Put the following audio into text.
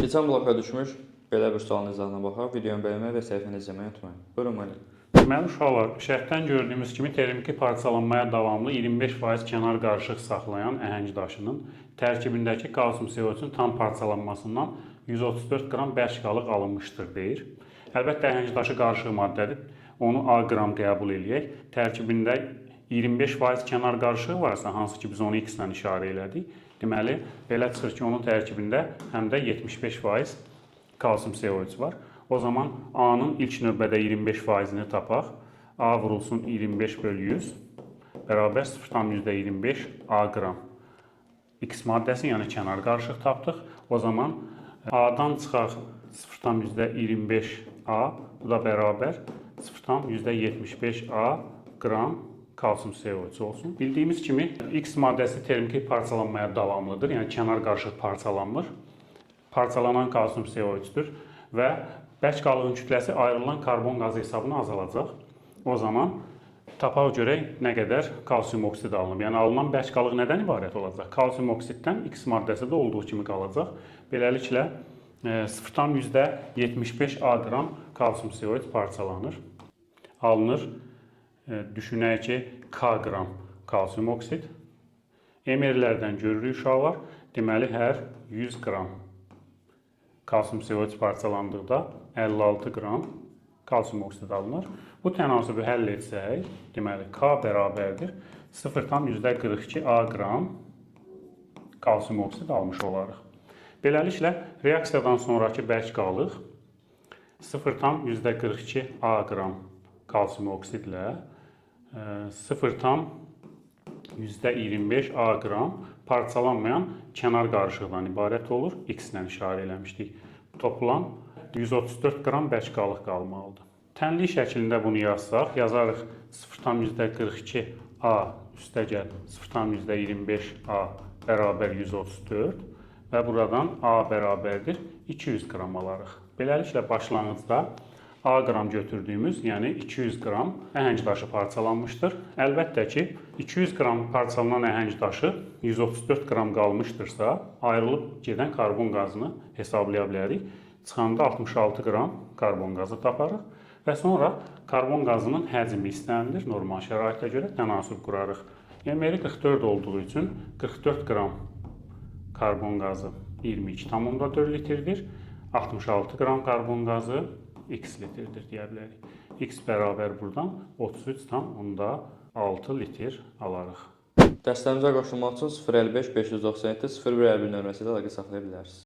Keçən bloka düşmüş belə bir sualın izahına baxaq. Videonu bəyənməyi və səhifəni izləməyi unutmayın. Buyurun müəllim. Deməli uşaqlar, şərhdən gördüyümüz kimi termiki parçalanmaya davamlı 25% kənar qarışıq saxlayan əhəng daşının tərkibindəki kalsium CO2-nun tam parçalanmasından 134 qram bərk qalıq alınmışdır deyir. Əlbəttə əhəng daşı qarışıq maddədir. Onu A qram qəbul eləyək. Tərkibində 25% kənar qarışığı varsa, hansı ki biz onu X ilə işarə elədik. Deməli, belə çıxır ki, onun tərkibində həm də 75% kalsium CO3 var. O zaman A-nın ilk növbədə 25%-ni tapaq. A vurulsun 25 bölü 100 bərabər 0,25 A qram. X maddəsi, yəni kənar qarışıq tapdıq. O zaman A-dan çıxaq 0,25 A, bu da bərabər 0,75 A qram kalsium CO3 olsun. Bildiyimiz kimi X maddəsi termiki parçalanmaya davamlıdır. Yəni kənar qarışıq parçalanmır. Parçalanan kalsium CO3-dür və bərk qalığın kütləsi ayrılan karbon qazı hesabına azalacaq. O zaman tapaq görək nə qədər kalsium oksid alınıb. Yəni alınan bərk qalıq nədən ibarət olacaq? Kalsium oksiddən X maddəsi də olduğu kimi qalacaq. Beləliklə 0,75 A qram kalsium CO3 parçalanır. Alınır. Düşünək ki, K qram kalsium oksid. MR-lərdən görürük uşaqlar. Deməli, hər 100 qram kalsium CO3 parçalandıqda 56 qram kalsium oksid alınır. Bu tənasibi həll etsək, deməli, K bərabərdir 0,42 A qram kalsium oksid almış olarıq. Beləliklə, reaksiyadan sonraki bərk qalıq 0,42 A qram kalsium oksidlə 0,25 A qram parçalanmayan kənar qarışıqdan ibarət olur. X ilə işarə eləmişdik. Toplam 134 qram bərk qalıq qalmalıdır. Tənlik şəklində bunu yazsaq, yazarıq 0,42 A üstəgəl 0,25 A bərabər 134 və buradan A bərabərdir 200 qram alarıq. Beləliklə, başlanğıcda A qram götürdüyümüz, yəni 200 qram əhəng daşı parçalanmışdır. Əlbəttə ki, 200 qram parçalanan əhəng daşı 134 qram qalmışdırsa, ayrılıb gedən karbon qazını hesablaya bilərik. Çıxanda 66 qram karbon qazı taparıq və sonra karbon qazının həcmi istənilir. Normal şəraitə görə tənasüb qurarıq. MR 44 olduğu üçün 44 qram karbon qazı 22,4 litrdir. 66 qram karbon qazı X litrdir deyə bilərik. X bərabər buradan 33,6 litr alarıq. Dəstəmizə qoşulmaq üçün 055 597 0151 nömrəsi ilə əlaqə saxlaya bilərsiniz.